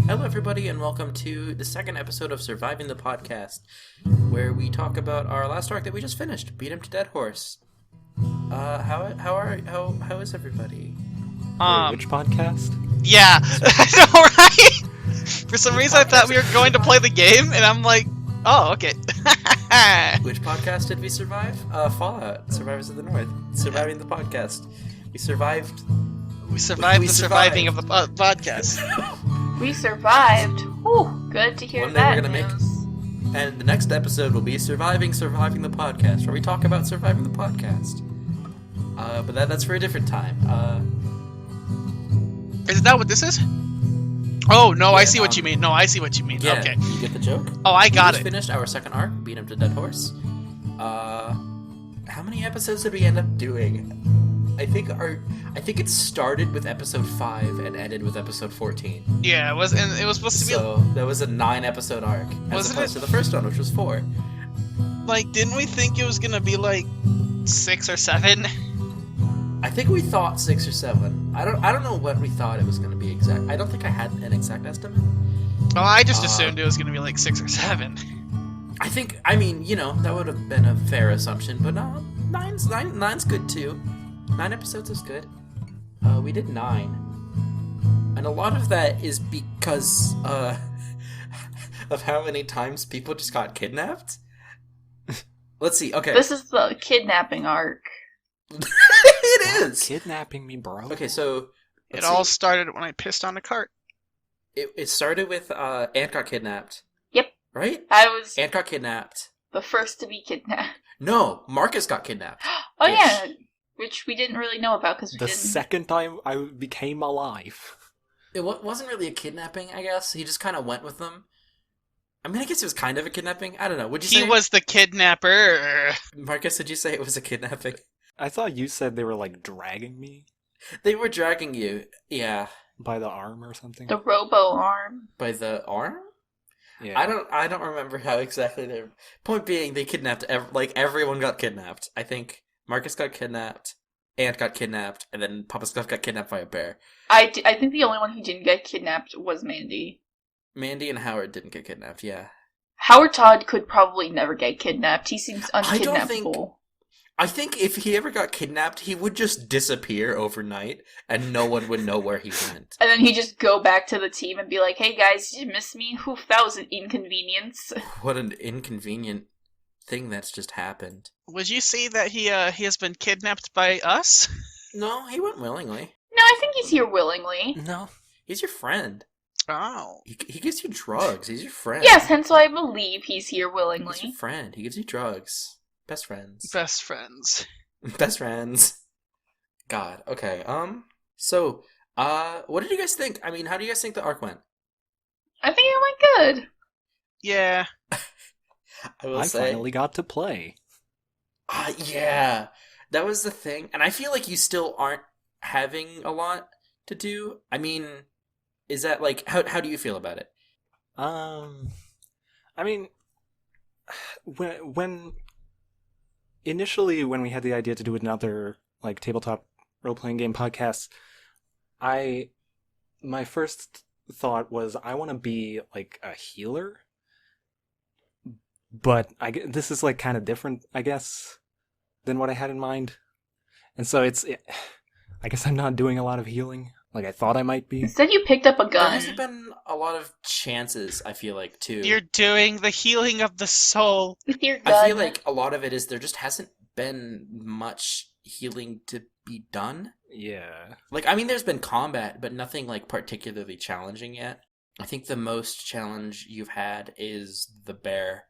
Hello, everybody, and welcome to the second episode of Surviving the Podcast, where we talk about our last arc that we just finished, Beat Him to Deadhorse. How is everybody? Which podcast? Yeah, I know, right? For some reason, I thought we were going to play the game, and I'm like, oh, okay. Which podcast did we survive? Fallout, Survivors of the North, Surviving the Podcast. We survived. We survived the surviving of the podcast. We survived. Whew, good to hear One day that we're gonna news. And the next episode will be Surviving the Podcast, where we talk about surviving the podcast. But that's for a different time. Is that what this is? Oh, no, Yeah, I see what you mean. No, I see what you mean. Yeah, Okay. you get the joke? Oh, I got We it. just finished our second arc, Beat Him to Deadhorse. How many episodes did we end up doing? I think it started with episode 5 and ended with episode 14. Yeah, it was supposed to be, So that was a 9-episode arc, as Wasn't opposed it? to the first one, which was 4. like, didn't we think it was gonna be, like, 6 or 7? I think we thought 6 or 7. I don't know what we thought it was going to be exact. I don't think I had an exact estimate. Oh, I just assumed it was gonna be, like, 6 or 7. I mean, that would have been a fair assumption, but no, nine's good too. 9 episodes is good. We did 9. And a lot of that is because, of how many times people just got kidnapped. Let's see, okay. This is the kidnapping arc. It is! Kidnapping me, bro. Okay, so... It let's all see. started when I pissed on a cart. It started with, Ant got kidnapped. Yep. Right? I was Ant got kidnapped. the first to be kidnapped. No, Marcus got kidnapped. Oh Ish. yeah, which we didn't really know about because we The didn't. second time I became alive. It wasn't really a kidnapping, I guess. He just kind of went with them. I mean, I guess it was kind of a kidnapping. I don't know. Would you He say... was the kidnapper. Marcus, did you say it was a kidnapping? I thought you said they were like dragging me They were dragging you, yeah, by the arm or something. The robo arm. by the arm? Yeah. I don't remember how exactly they... Point being, they kidnapped... everyone got kidnapped. I think Marcus got kidnapped, Ant got kidnapped, and then Papa Skuff got kidnapped by a bear. I think the only one who didn't get kidnapped was Mandy. Mandy and Howard didn't get kidnapped, yeah. Howard Todd could probably never get kidnapped. He seems I don't think- unkidnappable. I think if he ever got kidnapped, he would just disappear overnight, and no one would know where he went. And then he just go back to the team and be like, "Hey guys, did you miss me? Oof, that was an inconvenience." What an inconvenient thing that's just happened. Would you say that he has been kidnapped by us? No, he went willingly. No, I think he's here willingly. No. He's your friend. Oh. He gives you drugs. He's your friend. Yes, hence why I believe he's here He's willingly. your friend. He gives you drugs. Best friends. Best friends. Best friends. God. Okay. So, what did you guys think? I mean, how do you guys think the arc went? I think it went good. Yeah. I will I say. finally got to play. Yeah. That was the thing. And I feel like you still aren't having a lot to do. I mean, is that like, how do you feel about it? I mean, when initially when we had the idea to do another like tabletop role-playing game podcast, my first thought was I want to be like a healer, but this is like kind of different, I guess, than what I had in mind, and so I guess I'm not doing a lot of healing like I thought I might be. Instead, you picked up a There gun. hasn't been a lot of chances, I feel like, too. You're doing the healing of the soul. With your gun. I feel like a lot of it is there just hasn't been much healing to be done. Yeah. Like, I mean, there's been combat, but nothing, like, particularly challenging yet. I think the most challenge you've had is the bear,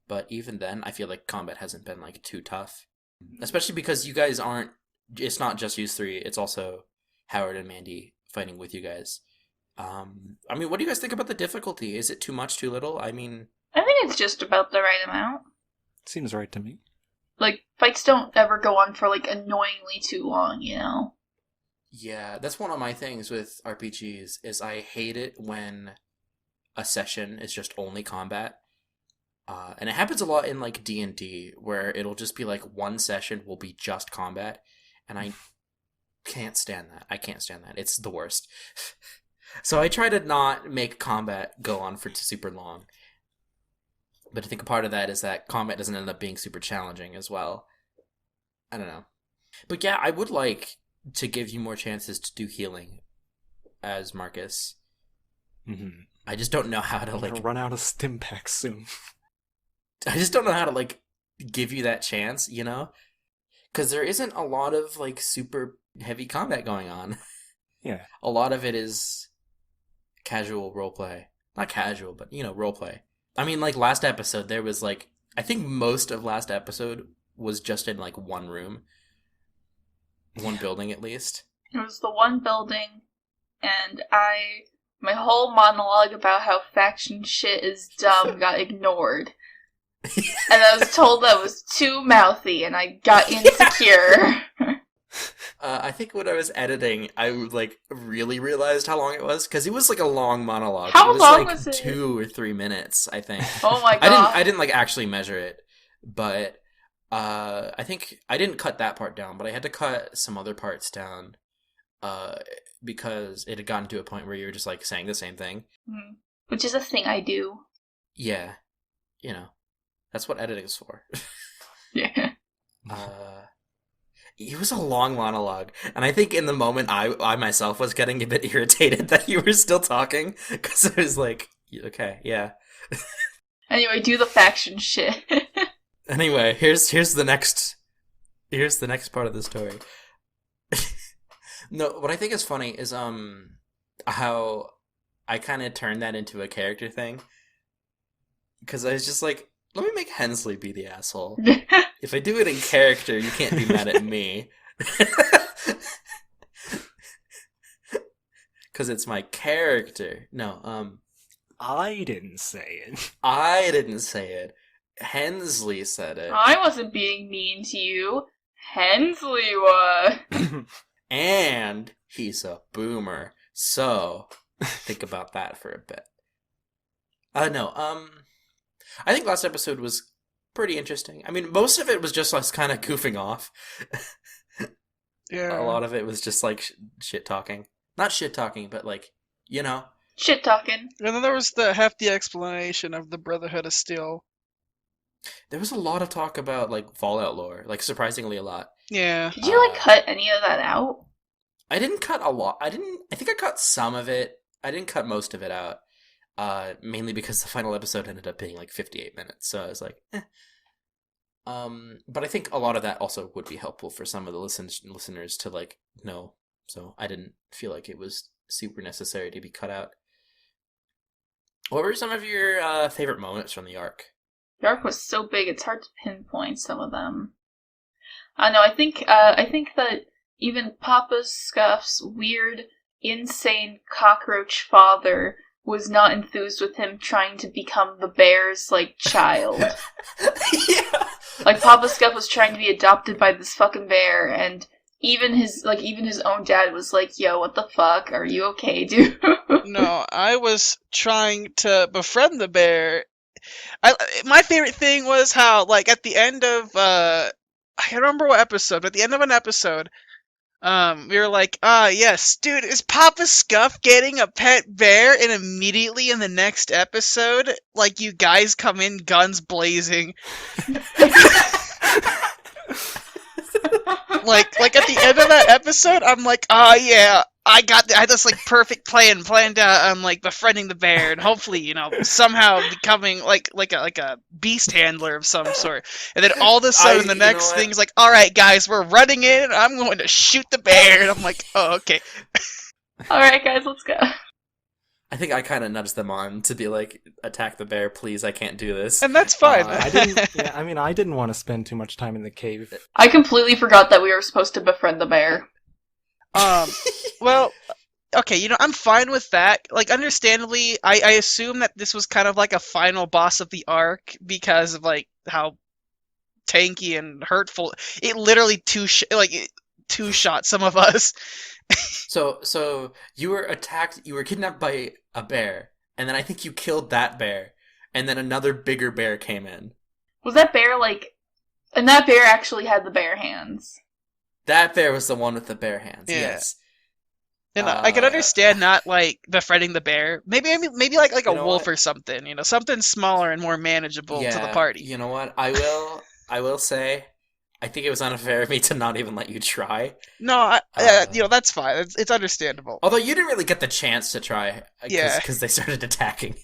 but even then, I feel like combat hasn't been, like, too tough. Especially because you guys aren't... It's not just you three, it's also Howard and Mandy fighting with you guys. I mean, what do you guys think about the difficulty? Is it too much, too little? I mean... I think it's just about the right amount. Seems right to me. Like, fights don't ever go on for, like, annoyingly too long, you know? Yeah, that's one of my things with RPGs, is I hate it when a session is just only combat. And it happens a lot in, like, D&D, where it'll just be, like, one session will be just combat, and I can't stand that. I can't stand that. It's the worst. So I try to not make combat go on for super long. But I think a part of that is that combat doesn't end up being super challenging as well. I don't know. But yeah, I would like to give you more chances to do healing as Marcus. Mm-hmm. I just don't know how to I'm gonna run out of stim packs soon. I just don't know how to give you that chance, you know? Because there isn't a lot of super heavy combat going on. Yeah. A lot of it is casual roleplay. Not casual, but roleplay. I mean, last episode, there was I think most of last episode was just in one room. One building at least. It was the one building, and my whole monologue about how faction shit is dumb got ignored. And I was told that was too mouthy, and I got insecure. I think when I was editing, I really realized how long it was, because it was a long monologue. How it was long was it? 2 or 3 minutes, I think. Oh my god! I didn't actually measure it, but I think I didn't cut that part down, but I had to cut some other parts down, because it had gotten to a point where you were just saying the same thing. Which is a thing I do. Yeah, that's what editing is for. Yeah. It was a long monologue, and I think in the moment I myself was getting a bit irritated that you were still talking, because I was okay, yeah. Anyway, do the faction shit. Anyway, here's the next part of the story. No, what I think is funny is how I kind of turned that into a character thing, because I was just let me make Hensley be the asshole. If I do it in character, you can't be mad at me. Because it's my character. No, I didn't say it. I didn't say it. Hensley said it. I wasn't being mean to you. Hensley was. And he's a boomer. So, think about that for a bit. No, I think last episode was pretty interesting. I mean, most of it was just us kind of goofing off. Yeah. A lot of it was just shit talking. Not shit talking, but Shit talking. And then there was the hefty explanation of the Brotherhood of Steel. There was a lot of talk about Fallout lore, surprisingly a lot. Yeah. Did you cut any of that out? I didn't cut a lot. I think I cut some of it. I didn't cut most of it out. Mainly because the final episode ended up being 58 minutes, so I was eh. But I think a lot of that also would be helpful for some of the listeners to know. So I didn't feel like it was super necessary to be cut out. What were some of your favorite moments from the arc? The arc was so big, it's hard to pinpoint some of them. I know. I think that even Papa Scuff's weird, insane cockroach father was not enthused with him trying to become the bear's child. Yeah. Papa Scuff was trying to be adopted by this fucking bear, and even his own dad was "Yo, what the fuck? Are you okay, dude?" No, I was trying to befriend the bear. My favorite thing was how, at the end of, I can't remember what episode, but at the end of an episode, we were yes, dude, is Papa Scuff getting a pet bear? And immediately in the next episode, you guys come in guns blazing. At the end of that episode, I'm yeah, I had this perfect plan planned out. I'm befriending the bear and hopefully, somehow becoming like a beast handler of some sort. And then all of a sudden, the next thing's all right, guys, we're running in. I'm going to shoot the bear, and I'm oh, okay. All right, guys, let's go. I think I kind of nudged them on to be attack the bear, please. I can't do this, and that's fine. I didn't. Yeah, I mean, I didn't want to spend too much time in the cave. I completely forgot that we were supposed to befriend the bear. Well, okay, I'm fine with that. Understandably, I assume that this was kind of a final boss of the arc because of how tanky and hurtful it literally two-shot some of us. So you were attacked. You were kidnapped by a bear, and then I think you killed that bear, and then another bigger bear came in. Was that bear and that bear actually had the bear hands? That bear was the one with the bear hands. Yeah. Yes. And I can understand not like befriending the bear. Maybe like a You know wolf what? or something. Something smaller and more manageable to the Yeah, party. you know what? I will say, I think it was unfair of me to not even let you try. No, Uh, that's fine. It's understandable. Although you didn't really get the chance to try Yeah. because they started attacking.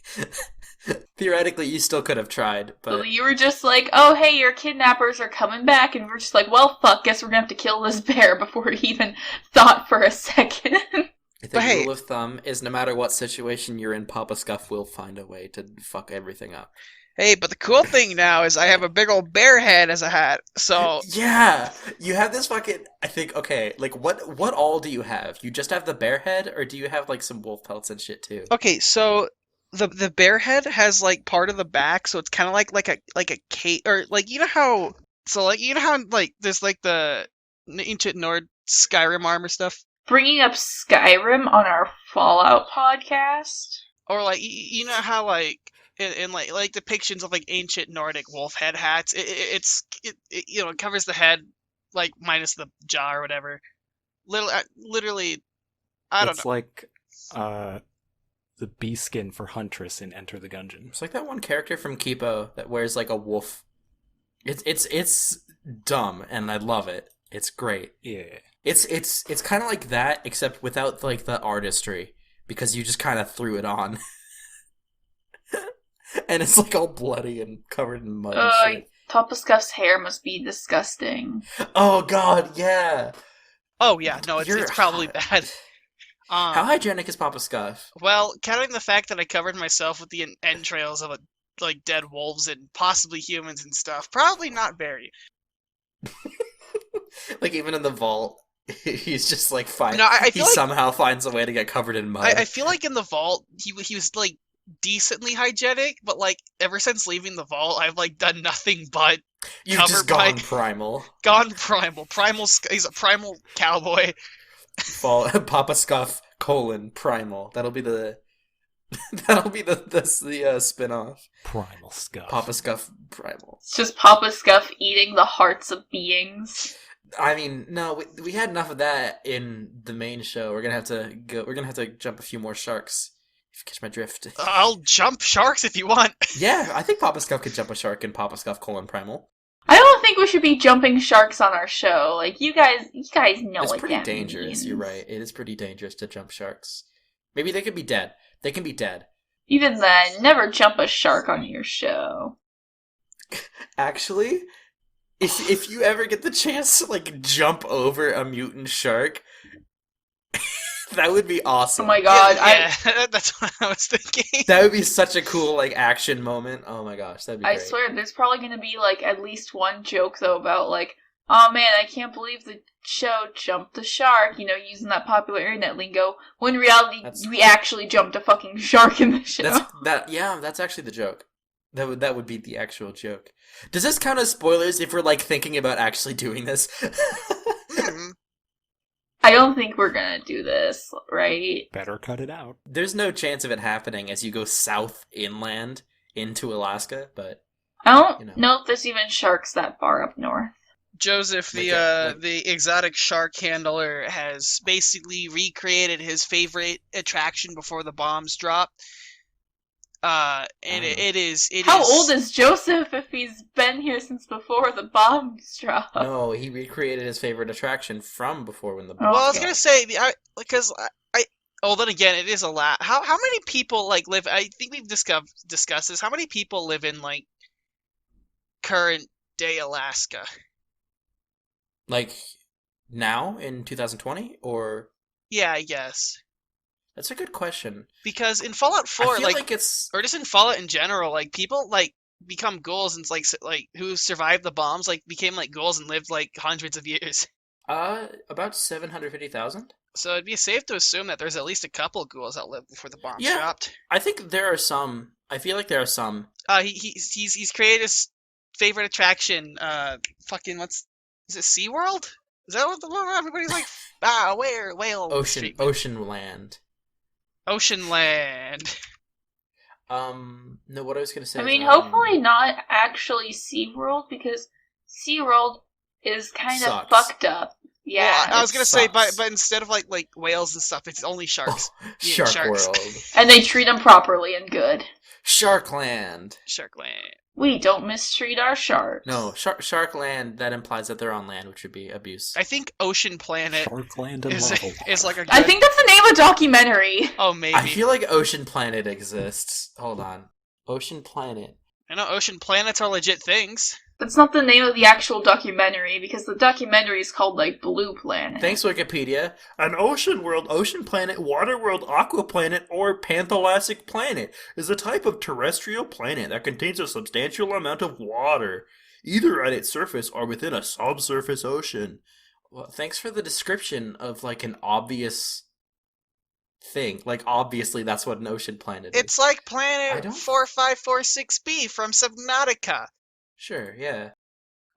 Theoretically, you still could have tried, So but you were just like, oh, hey, your kidnappers are coming back, and we're just like, well, fuck, guess we're gonna have to kill this bear before he even thought for a second. I But think hey, rule of thumb is no matter what situation you're in, Papa Scuff will find a way to fuck everything up. but the cool thing now is I have a big old bear head as a hat. So Yeah, you have this fucking. I think okay, like what all do you have? You just have the bear head, or do you have like some wolf pelts and shit too? okay, so the bear head has like part of the back, so it's kind of like a cape, or like how like there's like the ancient Nord Skyrim armor stuff, Bringing up Skyrim on our Fallout podcast. or like how like in like depictions of like ancient Nordic wolf head hats, it covers the head like minus the jaw or whatever. Literally, I don't know. It's like the bee skin for Huntress in Enter the Gungeon. It's like that one character from Kipo that wears like a wolf. It's dumb, and I love it. It's great. Yeah. It's kind of like that, except without like the artistry, because you just kind of threw it on, and it's like all bloody and covered in mud and shit. Papa Scuff's hair must be disgusting. Oh God, yeah. Oh yeah, no, it's You're- probably bad. How hygienic is Papa Scuff? Well, counting the fact that I covered myself with the entrails of like dead wolves and possibly humans and stuff, probably not very. Like even in the vault, he's just like fine. No, I He feel like somehow finds a way to get covered in mud. I feel like in the vault he was like decently hygienic, but like ever since leaving the vault, I've like done nothing but You've covered just by- gone primal. gone primal. He's a primal cowboy. Papa Scuff primal. That'll be the spin-off. Primal Scuff. Papa Scuff primal. It's just Papa Scuff eating the hearts of beings. I mean, no, we had enough of that in the main show. We're gonna have to jump a few more sharks. If you catch my drift. I'll jump sharks if you want. Yeah, I think Papa Scuff could jump a shark in Papa Scuff primal. I don't think we should be jumping sharks on our show. Like, you guys know It's what pretty that dangerous. means. You're right. It is pretty dangerous to jump sharks. Maybe they could be dead. They can be dead. Even then, never jump a shark on your show. Actually, if you ever get the chance to like jump over a mutant shark, that would be awesome. Oh my god, yeah, that's what I was thinking. That would be such a cool like action moment. Oh my gosh, that'd be I great. swear, there's probably gonna be like at least one joke though about like, oh man, I can't believe the show jumped the shark, using that popular internet lingo, when in reality we actually jumped a fucking shark in the show. That's actually the joke. That would be the actual joke. Does this count as spoilers if we're like thinking about actually doing this? I don't think we're gonna do this, right? Better cut it out. There's no chance of it happening as you go south inland into Alaska, but I don't know if there's even sharks that far up north. Joseph, the exotic shark handler, has basically recreated his favorite attraction before the bombs drop. It is. How old is Joseph if he's been here since before the bombs dropped? No, he recreated his favorite attraction from before when the Well, I was dropped. gonna say because then again, it is a lot. How many people like live? I think we've discussed this. How many people live in like current day Alaska? Like now in 2020 or Yeah, I guess. that's a good question. Because in Fallout 4, I feel like it's or just in Fallout in general, like people like become ghouls and like who survived the bombs like became like ghouls and lived like hundreds of years. about 750,000. So it'd be safe to assume that there's at least a couple ghouls that lived before the bombs Yeah. dropped. I think there are some. I feel like there are some. He's created his favorite attraction. Is it SeaWorld? Is that what the one everybody's like? Whale. Ocean Land. Ocean Land. No, what I was gonna say. I mean, hopefully not actually SeaWorld, because SeaWorld is kind of Sucks. fucked up. Yeah, Well, I was gonna say, sucks. but instead of like whales and stuff, it's only sharks. Shark sharks. World. and they treat them properly and good. Sharkland. Sharkland. We don't mistreat our sharks. No, Sharkland, that implies that they're on land, which would be abuse. I think Ocean Planet Sharkland and is, Marvel. is like a good... I think that's the name of a documentary. Oh, maybe. I feel like Ocean Planet exists. Hold on. Ocean Planet. I know Ocean Planets are legit things. That's not the name of the actual documentary, because the documentary is called, like, Blue Planet. Thanks, Wikipedia. An ocean world, ocean planet, water world, aqua planet, or panthalassic planet is a type of terrestrial planet that contains a substantial amount of water, either at its surface or within a subsurface ocean. Well, thanks for the description of, like, an obvious thing. Like, obviously that's what an ocean planet is. It's like I Planet don't- 4546b from Subnautica. Sure, yeah.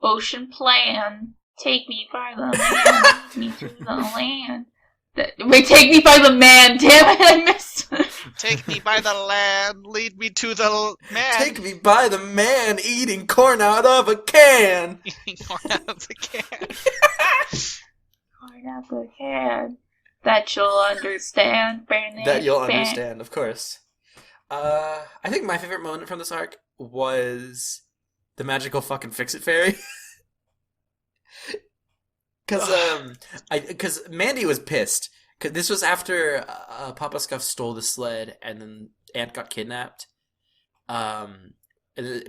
Ocean Plan, take me by the man, lead me to the land. Wait, take me by the man, damn it, I missed. Take me by the land, lead me to the man. Take me by the man eating corn out of a can! Corn out of the can. Corn out the can, that you'll understand. That you'll understand, of course. I think my favorite moment from this arc was the magical fucking fix-it fairy. Because Mandy was pissed. Cause this was after Papa Scuff stole the sled and then Aunt got kidnapped. And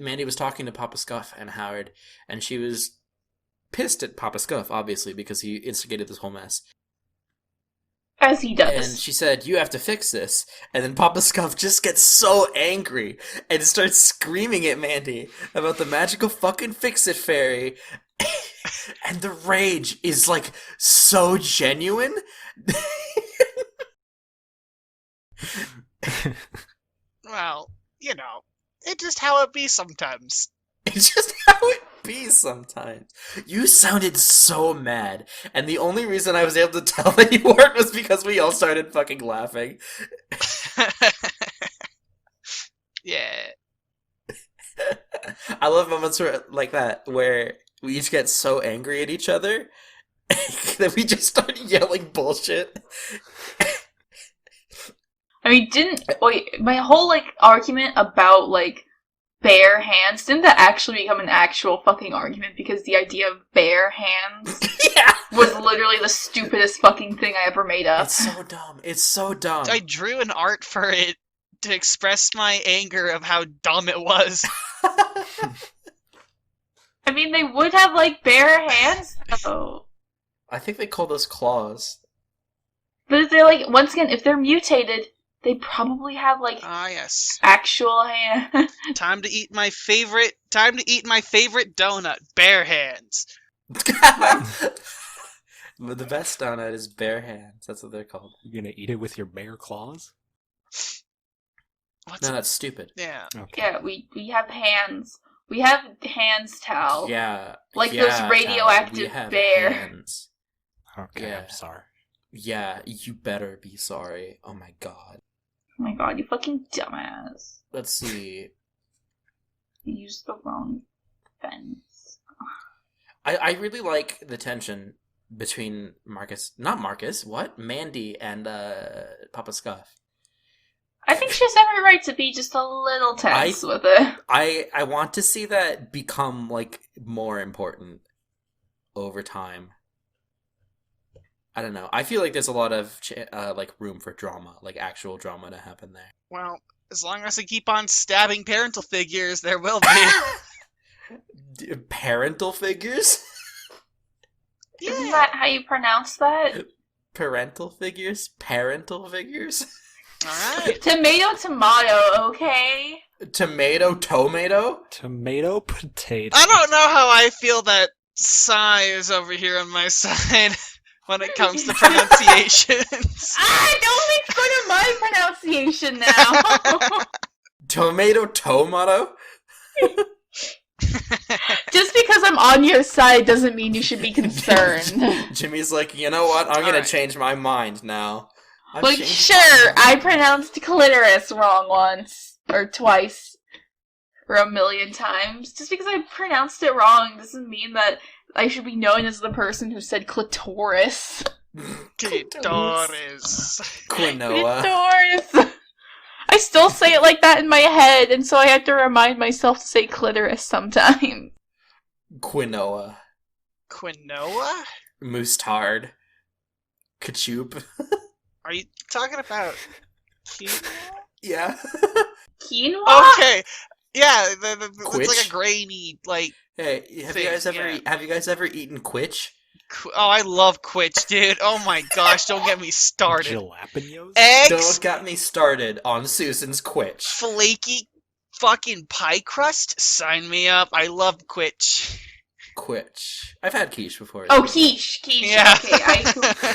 Mandy was talking to Papa Scuff and Howard, and she was pissed at Papa Scuff, obviously, because he instigated this whole mess. As he does. And she said, "You have to fix this." And then Papa Scuff just gets so angry and starts screaming at Mandy about the magical fucking fix-it fairy. And the rage is, like, so genuine. Well, you know, it's just how it be sometimes. It's just how it be sometimes. You sounded so mad, and the only reason I was able to tell that you weren't was because we all started fucking laughing. Yeah. I love moments like that where we each get so angry at each other that we just start yelling bullshit. I mean, my whole, like, argument about, like, bare hands, didn't that actually become an actual fucking argument? Because the idea of bare hands Yeah! was literally the stupidest fucking thing I ever made up. It's so dumb. It's so dumb. I drew an art for it to express my anger of how dumb it was. I mean, they would have, like, bare hands, though. I think they call those claws. But if they're, like, once again, if they're mutated, they probably have, like, Ah, yes. actual hands. Time to eat my favorite donut, bare hands. But the best donut is bare hands. That's what they're called. You're gonna eat it with your bare claws? What's No, that's stupid. Yeah. Okay. Yeah, we have hands. We have hands, Tal. Yeah. Like yeah, those Tal, radioactive we have bear. hands. Okay, Yeah. I'm sorry. Yeah, you better be sorry. Oh my god. Oh my god, you fucking dumbass. Let's see. You used the wrong fence. I really like the tension between Mandy and Papa Scuff. I think she has every right to be just a little tense with it. I want to see that become, like, more important over time. I don't know. I feel like there's a lot of like room for drama, like actual drama to happen there. Well, as long as I keep on stabbing parental figures, there will be. Parental figures? Isn't that how you pronounce that? Parental figures? Parental figures? Alright. Tomato, okay? Tomato? Tomato potato. I don't know how I feel that Sai is over here on my side when it comes to pronunciations. Don't make fun of my pronunciation now! Tomato? Just because I'm on your side doesn't mean you should be concerned. Jimmy's like, you know what? I'm gonna Alright. change my mind now. I've Like, changed sure, my I mind. pronounced clitoris wrong once, or twice, or a million times. Just because I pronounced it wrong doesn't mean that I should be known as the person who said clitoris. Clitoris. Quinoa. Clitoris! I still say it like that in my head, and so I have to remind myself to say clitoris sometimes. Quinoa. Quinoa? Mustard. Kachoop. Are you talking about quinoa? Yeah. Quinoa? Okay. Yeah, it's like Quiche? a grainy, like... Hey, have Thing, you guys ever eaten quiche? Oh, I love quiche, dude. Oh my gosh, don't get me started. Jalapenos? Eggs, Don't get me started on Susan's quiche. flaky fucking pie crust? Sign me up. I love quiche. Quiche. I've had quiche before. Oh, too. quiche. Yeah. Okay,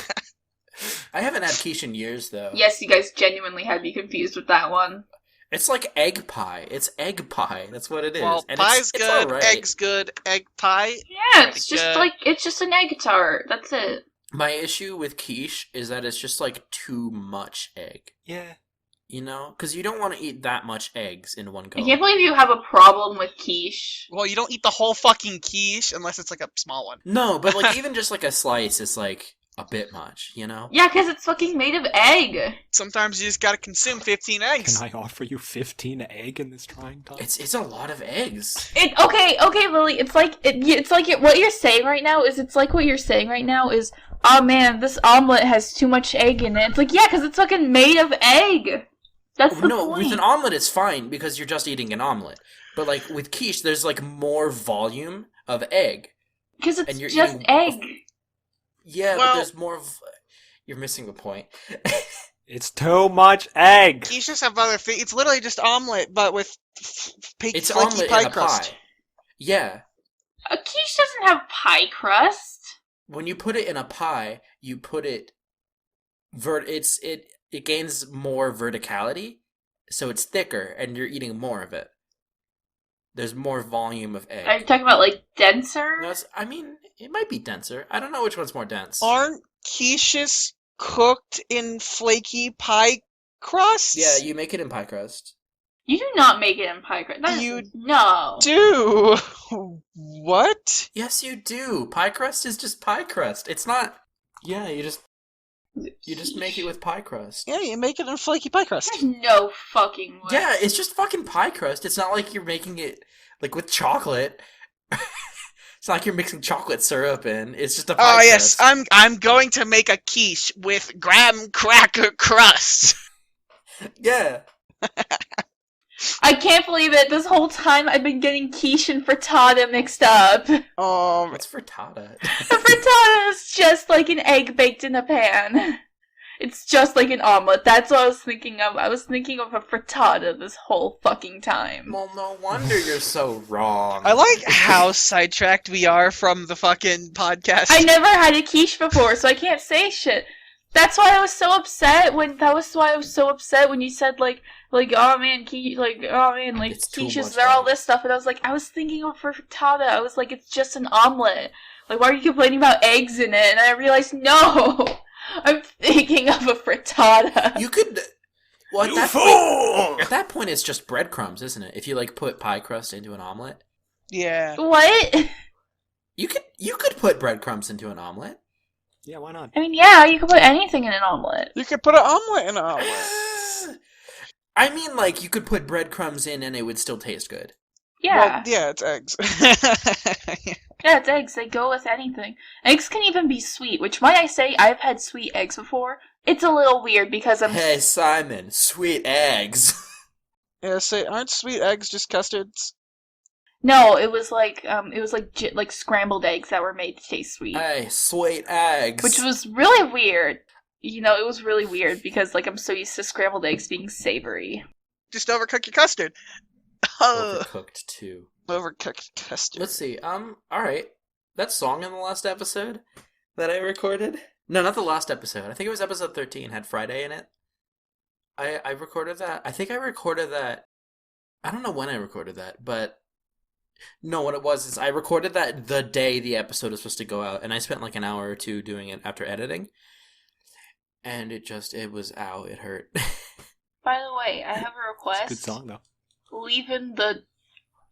I haven't had quiche in years, though. Yes, you guys genuinely had me confused with that one. It's like egg pie. It's egg pie. That's what it is. Well, And pie's it's good, alright. egg's good, egg pie. Yeah, it's Pretty just good. like, it's just an egg tart. That's it. My issue with quiche is that it's just like too much egg. Yeah. You know? Because you don't want to eat that much eggs in one go. I can't believe you have a problem with quiche. Well, you don't eat the whole fucking quiche unless it's like a small one. No, but like even just like a slice is like a bit much, you know? Yeah, because it's fucking made of egg. Sometimes you just gotta consume 15 eggs. Can I offer you 15 egg in this trying time? It's a lot of eggs. Okay, Lily. It's like what you're saying right now is, oh man, this omelet has too much egg in it. It's like, yeah, because it's fucking made of egg. That's the No, point. with an omelet it's fine because you're just eating an omelet. But like with quiche, there's like more volume of egg. Because and it's you're just eating- egg. Yeah, Well- but there's more of... You're missing the point. It's too much egg! Quiches have other things. It's literally just omelet, but with It's flaky omelet pie in a crust. pie. Yeah. A quiche doesn't have pie crust. When you put it in a pie, you put it... It gains more verticality, so it's thicker, and you're eating more of it. There's more volume of egg. Are you talking about like denser? No, I mean, it might be denser. I don't know which one's more dense. Aren't quiches cooked in flaky pie crusts? Yeah, you make it in pie crust. You do not make it in pie crust. You No. Do what? Yes, you do. Pie crust is just pie crust. It's not... Yeah, you just make it with pie crust. Yeah, you make it in flaky pie crust. There's no fucking way. Yeah, it's just fucking pie crust. It's not like you're making it like with chocolate. It's not like you're mixing chocolate syrup in. It's just a pie Oh yes, crust. I'm going to make a quiche with graham cracker crust. Yeah. I can't believe it. This whole time I've been getting quiche and frittata mixed up. What's frittata? A frittata is just like an egg baked in a pan. It's just like an omelet. That's what I was thinking of. I was thinking of a frittata this whole fucking time. Well, no wonder you're so wrong. I like how sidetracked we are from the fucking podcast. I never had a quiche before, so I can't say shit. That's why I was so upset when you said like oh man, quiche, like oh man, like It's too quiches, much they're all egg. this stuff, and I was thinking of frittata. I was like, it's just an omelet. Like, why are you complaining about eggs in it? And I realized, no, I'm thinking of a frittata. You could... Well, You fool! at that point, it's just breadcrumbs, isn't it? If you, like, put pie crust into an omelet. Yeah. What? You could put breadcrumbs into an omelet. Yeah, why not? I mean, yeah, you could put anything in an omelet. You could put an omelet in an omelet. I mean, like, you could put breadcrumbs in and it would still taste good. Yeah. Well, yeah, it's eggs. Yeah, it's eggs. They go with anything. Eggs can even be sweet, which might I say, I've had sweet eggs before. It's a little weird because I'm... Hey, Simon, sweet eggs. Yeah, say, aren't sweet eggs just custards? No, it was like scrambled eggs that were made to taste sweet. Hey, sweet eggs. Which was really weird. You know, it was really weird because, like, I'm so used to scrambled eggs being savory. Just overcook your custard. Overcooked, too. Overcooked custard. Let's see, alright. That song in the last episode that I recorded? No, not the last episode. I think it was episode 13, had Friday in it. I recorded that. I think I recorded that... I don't know when I recorded that, but... No, what it was is I recorded that the day the episode was supposed to go out, and I spent like an hour or two doing it after editing. And it was out. It hurt. By the way, I have a request. It's a good song, though.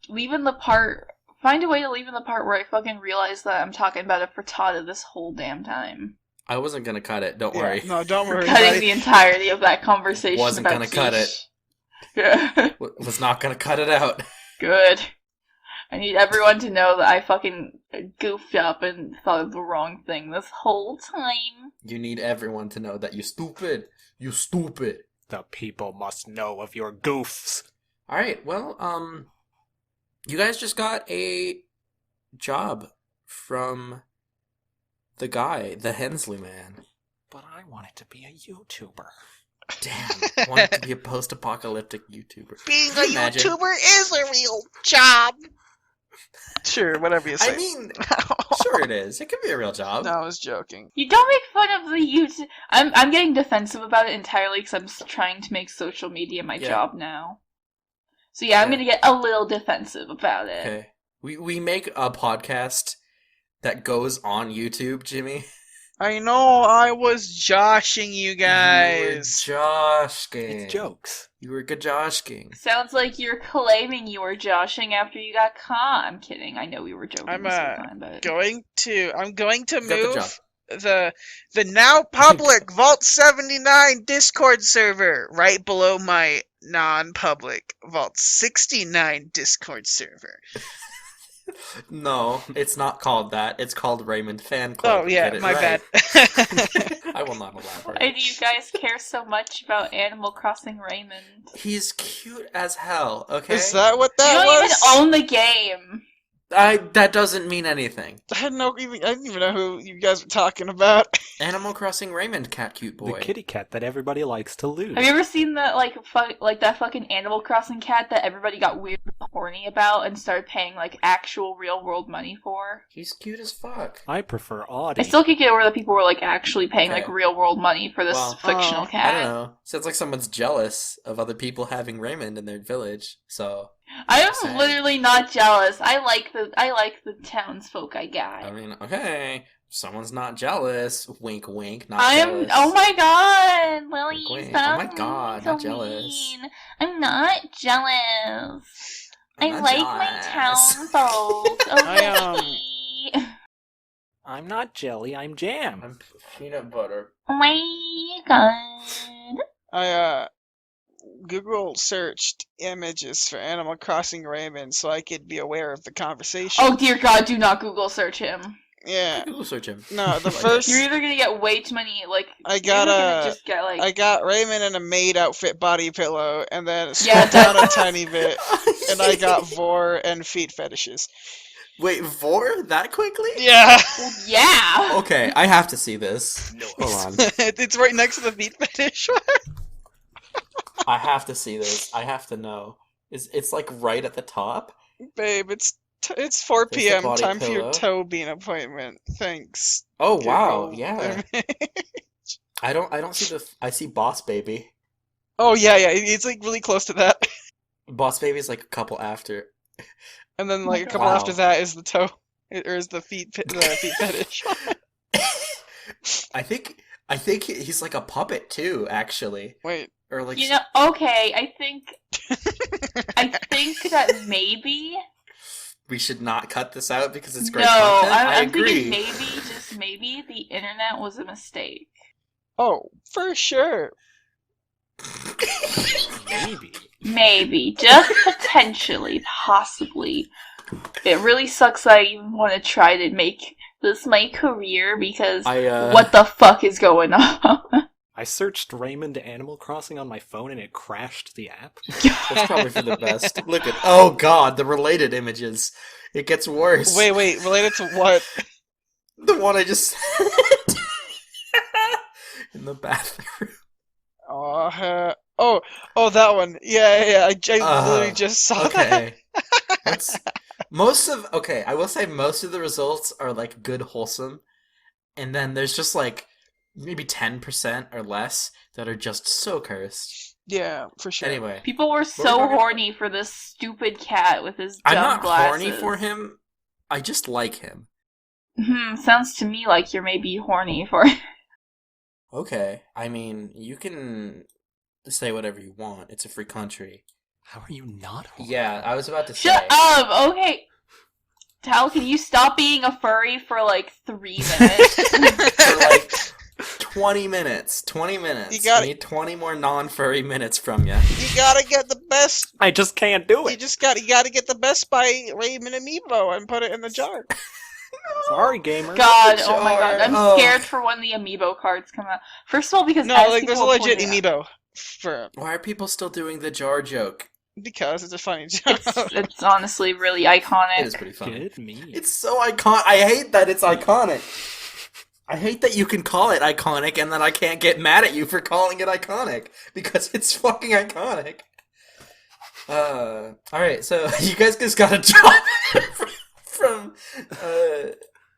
Leaving the part Find a way to leave in the part where I fucking realize that I'm talking about a frittata this whole damn time. I wasn't gonna cut it. Don't worry. No, don't worry. Cutting the entirety of that conversation. Wasn't about gonna cut quiche. Was not gonna cut it out. Good. I need everyone to know that I fucking goofed up and thought of the wrong thing this whole time. You need everyone to know that you stupid. You stupid. The people must know of your goofs. All right. Well, you guys just got a job from the guy, the Hensley man. But I wanted to be a YouTuber. Damn, wanted to be a post-apocalyptic YouTuber. Being Can a you imagine? YouTuber is a real job. Sure, whatever you say. I mean, sure it is. It could be a real job. No, I was joking. You don't make fun of the YouTube. I'm getting defensive about it entirely because I'm trying to make social media my job now. So yeah, I'm gonna get a little defensive about it. Okay. We make a podcast that goes on YouTube, Jimmy. I know, I was joshing you guys. You were joshing. It's jokes. You were good joshing. Sounds like you're claiming you were joshing after you got caught. I'm kidding. I know we were joking I'm this whole time, but I'm going to You got the job. move the now public Vault 79 Discord server right below my non-public Vault 69 Discord server. No, it's not called that. It's called Raymond Fan Club. Oh yeah, Get it my right. bad. I will not elaborate. why do you guys care so much about Animal Crossing Raymond? He's cute as hell, okay? Is that what You that don't was? even own the game. That doesn't mean anything. I didn't even know who you guys were talking about. Animal Crossing Raymond, cat cute boy. The kitty cat that everybody likes to lose. Have you ever seen that like that fucking Animal Crossing cat that everybody got weird and horny about and started paying like actual real world money for? He's cute as fuck. I prefer Audie. I still can't get over that people were like actually paying Okay. like real world money for this Well, fictional I cat. I don't know. Sounds like someone's jealous of other people having Raymond in their village. So I am Saying. literally not jealous. I like the townsfolk I got. I mean, okay, someone's not jealous. Wink, wink. Not I am. jealous. Oh my god, Lily! Wait, Stop oh my god, being not so jealous. mean. I'm not jealous. I'm I not like my jealous. townsfolk. Okay. I'm not jelly, I'm jam. I'm peanut butter. Oh my god. I Google searched images for Animal Crossing Raymond so I could be aware of the conversation. Oh dear god, do not Google search him. Yeah. Google search him. No, the Like first You're either gonna get way too many like. I you're got either gonna a- just get like. I got Raymond in a maid outfit body pillow, and then Yeah, scrolled down a tiny bit, and I got vor and feet fetishes. Wait, vor that quickly? Yeah, Well, yeah. Okay, I have to see this. Hold on. it's right next to the feet fetish one. I have to see this. I have to know. It's like right at the top? Babe, it's 4 There's the p.m. body Time for your pillow. toe bean appointment. Thanks. Oh wow, Google. yeah. I don't see I see Boss Baby. Oh yeah, it's like really close to that. Boss Baby's like a couple after. And then like a couple Wow. after that is the toe, or is the feet fetish. I think he's like a puppet too, actually. Wait, Or like You know, okay, I think that maybe. we should not cut this out because it's No, great content. I I'm agree. thinking maybe, just maybe, the internet was a mistake. oh for sure. Maybe. Maybe, just potentially, possibly. It really sucks that I even want to try to make this my career because what the fuck is going on? I searched Raymond Animal Crossing on my phone and it crashed the app. That's probably for the best. Look at oh god, the related images. It gets worse. Wait, related to what? The one I just said. In the bathroom. Oh, that one. Yeah. I literally just saw that. Okay. I will say most of the results are like good wholesome. And then there's just like maybe 10% or less that are just so cursed. Yeah, for sure. Anyway. People were we so talking- horny for this stupid cat with his dumb I'm not glasses. horny for him. I just like him. Sounds to me like you're maybe horny for Okay. I mean, you can say whatever you want. It's a free country. How are you not horny? Yeah, I was about to say. Shut up! Okay. Tal, can you stop being a furry for like 3 minutes? For like 20 minutes. 20 minutes. You gotta- I need 20 more non-furry minutes from you. You gotta get the best. I just can't do You it. gotta get the Best Buy Raymond amiibo and put it in the jar. Sorry, gamer. God, oh my god, I'm Oh. scared for when the amiibo cards come out. First of all, because No, as like there's a people have legit pointed out- amiibo for Why are people still doing the jar joke? because it's a funny joke. It's honestly really iconic. It is pretty funny. Get me. It's so iconic. I hate that it's iconic. I hate that you can call it iconic and that I can't get mad at you for calling it iconic because it's fucking iconic. Alright, so you guys just got a job from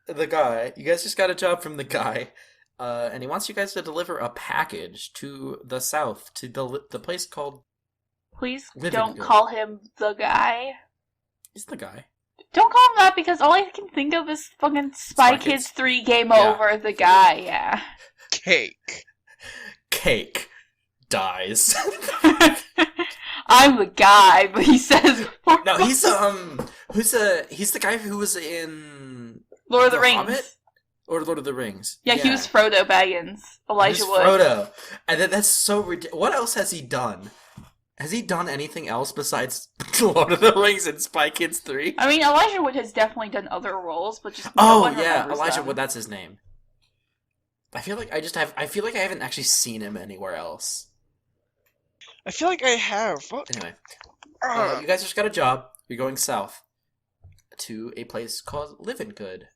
the guy. You guys just got a job from the guy. And he wants you guys to deliver a package to the south, to the place called... Please Living don't good. call him the guy. He's the guy. Don't call him that because all I can think of is fucking Spy Spy Kids Kids? 3 Game Yeah. Over, the guy, yeah. Cake. Cake dies. I'm the guy, but he says No, he's he's the guy who was in Lord of the The Rings. Hobbit? Or Lord of the Rings. Yeah, he was Frodo Baggins. Elijah He's Wood. Frodo. And that's so ridiculous. What else has he done? Has he done anything else besides Lord of the Rings and Spy Kids 3? I mean, Elijah Wood has definitely done other roles, but just no Oh one yeah, remembers Elijah them. Wood, that's his name. I feel like I haven't actually seen him anywhere else. I feel like I have. What? Anyway, Ugh. you guys just got a job. You're going south to a place called Living Good.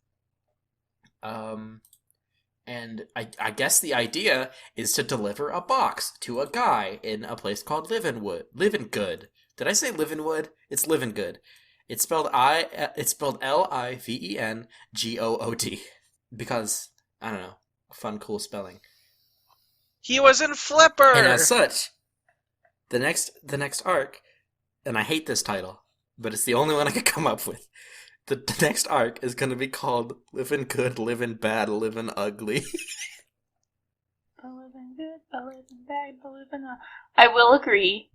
And I guess the idea is to deliver a box to a guy in a place called Living Good. Did I say Livenwood? It's Living Good. It's spelled Livengood because I don't know, fun, cool spelling. He was in Flipper. And as such, the next arc, and I hate this title, but it's the only one I could come up with. The next arc is going to be called Living Good, Living Bad, Living Ugly. Living good, living bad, living. I will agree.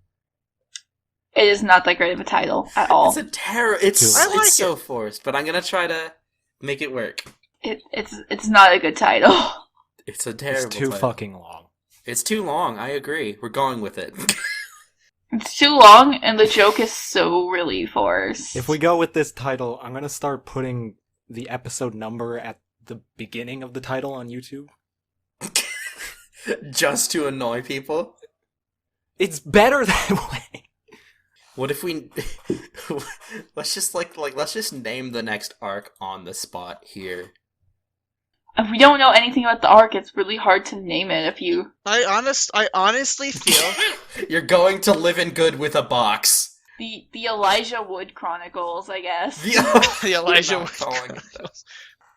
It is not that great of a title at all. It's a terror. It's I like so forced, but I'm going to try to make it work. It's not a good title. It's a terrible It's too title. fucking long. It's too long. I agree. We're going with it. It's too long, and the joke is so really forced. If we go with this title, I'm gonna start putting the episode number at the beginning of the title on YouTube. Just to annoy people. It's better that way. What if we let's just name the next arc on the spot here. If we don't know anything about the arc, it's really hard to name it. If you I honestly feel You're going to live in good with a box. the Elijah Wood Chronicles, I guess. the Elijah We're not Wood calling it that.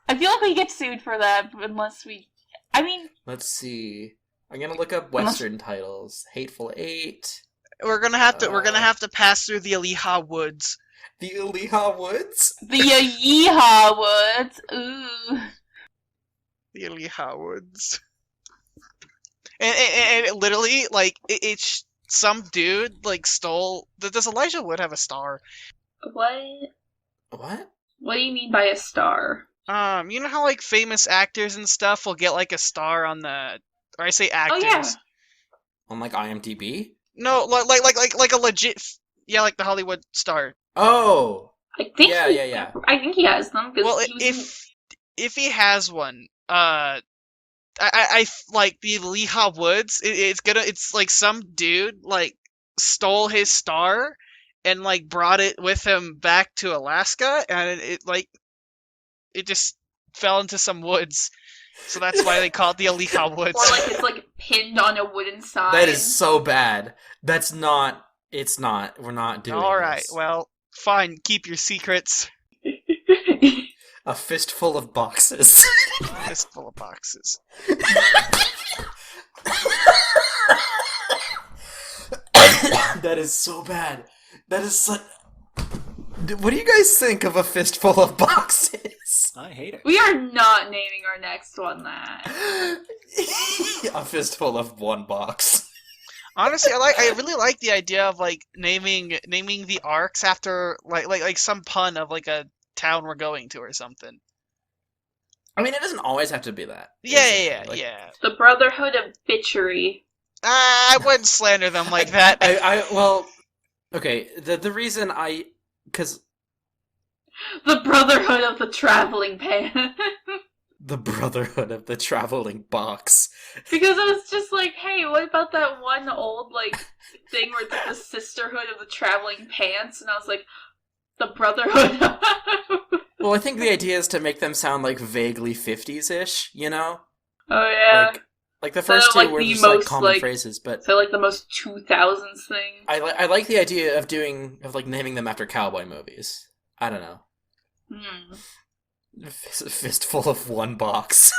I feel like we get sued for that unless we. I mean, Let's see. I'm gonna look up Western titles. Hateful Eight. we're gonna have to pass through the Aliha Woods. The Aliha Woods. the Yeehaw Woods. Ooh. The Aliha Woods. And it literally, like, it's some dude, like, stole... Does Elijah Wood have a star? What? What? What do you mean by a star? You know how, like, famous actors and stuff will get, like, a star on the... Or I say actors. Oh yeah. On like IMDb? No, like a legit... Yeah, like the Hollywood star. Oh. I think. Yeah. I think he has them. 'Cause Well, he was if he has one, I like the Leha Woods. It's like some dude like stole his star and like brought it with him back to Alaska, and it just fell into some woods. So that's why they call it the Aliha Woods. Or like it's like pinned on a wooden sign. That is so bad. That's not. It's not. We're not doing All right, this. well, fine. Keep your secrets. A fistful of boxes. Fistful of boxes. That is so bad. That is such. What do you guys think of a fistful of boxes? I hate it. We are not naming our next one that. A fistful of one box. Honestly, I really like the idea of like naming the arcs after like some pun of like a town we're going to or something. I mean, it doesn't always have to be that. Yeah. The Brotherhood of Bitchery. I wouldn't slander them like that. Well, okay. The reason because The Brotherhood of the Traveling Pan. the Brotherhood of the Traveling Box. Because I was just like, hey, what about that one old, like, thing where it's like the Sisterhood of the Traveling Pants? And I was like, the Brotherhood of... Well, I think the idea is to make them sound, like, vaguely 50s-ish, you know? Oh, yeah. Like the first two like, were the just, like, most, common like, phrases, but... So, like, the most 2000s thing. I like the idea of naming them after cowboy movies. I don't know. Fistful of one box.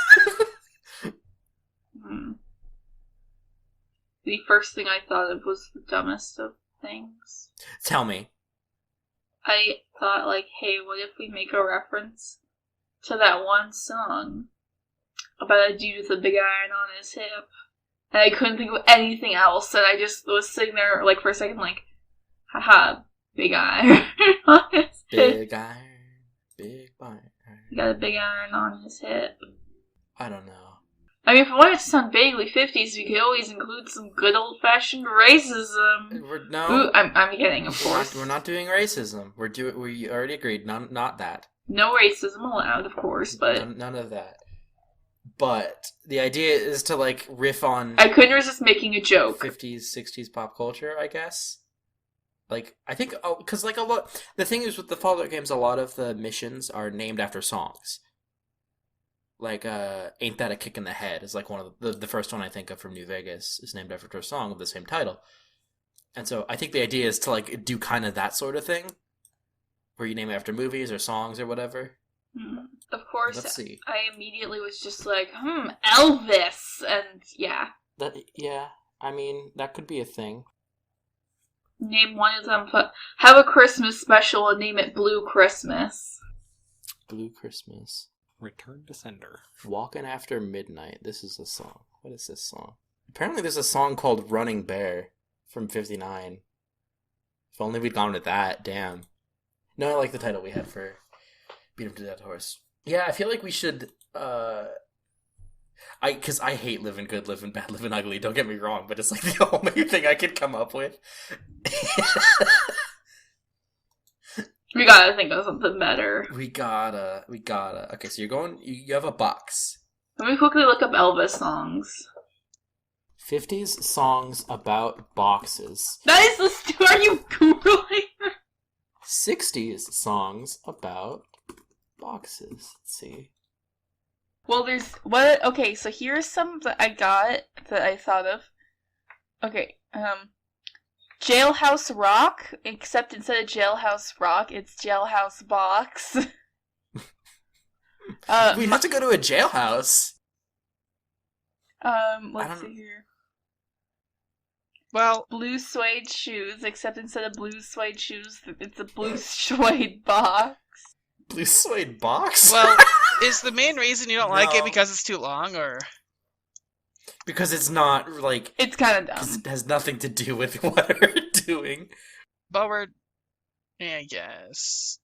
The first thing I thought of was the dumbest of things. Tell me. I thought, like, hey, what if we make a reference to that one song about a dude with a big iron on his hip? And I couldn't think of anything else, and I just was sitting there, like, for a second, like, haha, big iron on his hip. Big iron, big iron. He got a big iron on his hip. I don't know. I mean, if we wanted to sound vaguely 50s, we could always include some good old-fashioned racism. Ooh, I'm kidding, of course. We're not doing racism. We already agreed. Not that. No racism allowed, of course, but... None of that. But the idea is to, like, riff on... I couldn't resist making a joke. 50s, 60s pop culture, I guess. Like, I think... because, like, a lot... The thing is, with the Fallout games, a lot of the missions are named after songs. Like, Ain't That a Kick in the Head is, like, one of the first one I think of from New Vegas is named after a song of the same title. And so I think the idea is to, like, do kind of that sort of thing, where you name it after movies or songs or whatever. Of course, Let's see. I immediately was just like, Elvis! And, yeah. Yeah, I mean, that could be a thing. Name one of them, have a Christmas special and name it Blue Christmas. Blue Christmas. Return to sender. Walking After Midnight. This is a song. What is this song? Apparently there's a song called Running Bear from 59. If only we'd gone with that. Damn. No, I like the title we had for Beat 'em to Deadhorse. Yeah, I feel like we should... Because I hate Living Good, Living Bad, Living Ugly. Don't get me wrong, but it's like the only thing I could come up with. We gotta think of something better. We gotta. Okay, so you have a box. Let me quickly look up Elvis songs. 50s songs about boxes. That is the... Are you Googling? 60s songs about boxes. Let's see. Well, there's... What? Okay, so here's some that I got that I thought of. Okay, Jailhouse Rock, except instead of Jailhouse Rock, it's Jailhouse Box. We'd have to go to a jailhouse. Let's see here. Well, Blue suede shoes, except instead of blue suede shoes, it's a blue suede box. Blue suede box? Well, is the main reason you don't like it No. because it's too long, or...? Because it's not, like... It's kind of dumb. It has nothing to do with what we're doing. But we're... Yeah, I guess.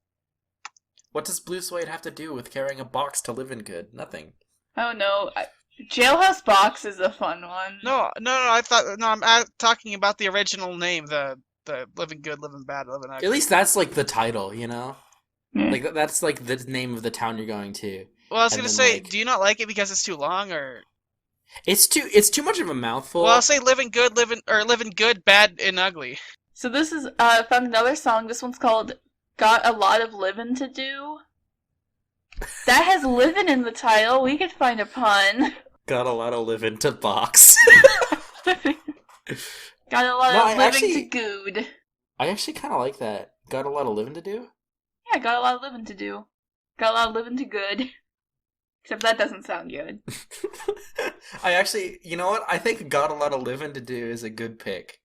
What does blue suede have to do with carrying a box to Living Good? Nothing. Oh no, Jailhouse Box is a fun one. No, I'm talking about the original name, the Living Good, Living Bad, Living Ugly. At least that's, like, the title, you know? Yeah. Like, that's, like, the name of the town you're going to. Well, I was And gonna then, say, like- do you not like it because it's too long, or...? It's too much of a mouthful. Well, I'll say Living Good, Bad, and Ugly. So this is, found another song. This one's called Got a Lot of Livin' to Do. That has livin' in the title. We could find a pun. Got a lot of living to box. Got a lot No, of living to good. I actually kind of like that. Got a lot of living to do? Yeah, got a lot of living to do. Got a lot of living to good. Except that doesn't sound good. I actually, you know what? I think Got a Lot of Living to Do is a good pick.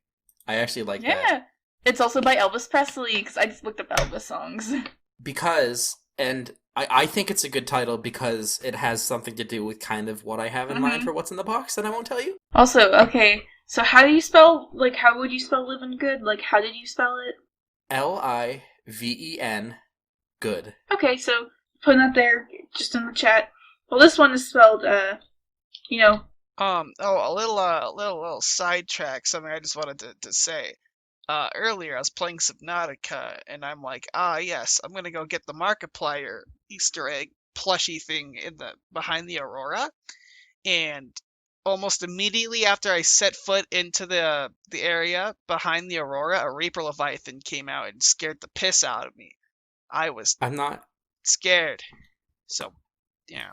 I actually like that. Yeah. It's also by Elvis Presley, because I just looked up Elvis songs. Because, and I think it's a good title because it has something to do with kind of what I have in mind for what's in the box, and I won't tell you. Also, okay, so how do you spell, like, how would you spell living good? Like, how did you spell it? Liven good. Okay, so putting that there, just in the chat. Well, this one is spelled, A little sidetrack. Something I just wanted to say. Earlier I was playing Subnautica, and I'm like, yes, I'm gonna go get the Markiplier Easter egg plushie thing behind the Aurora, and almost immediately after I set foot into the area behind the Aurora, a Reaper Leviathan came out and scared the piss out of me. I was I'm not. scared. So, yeah.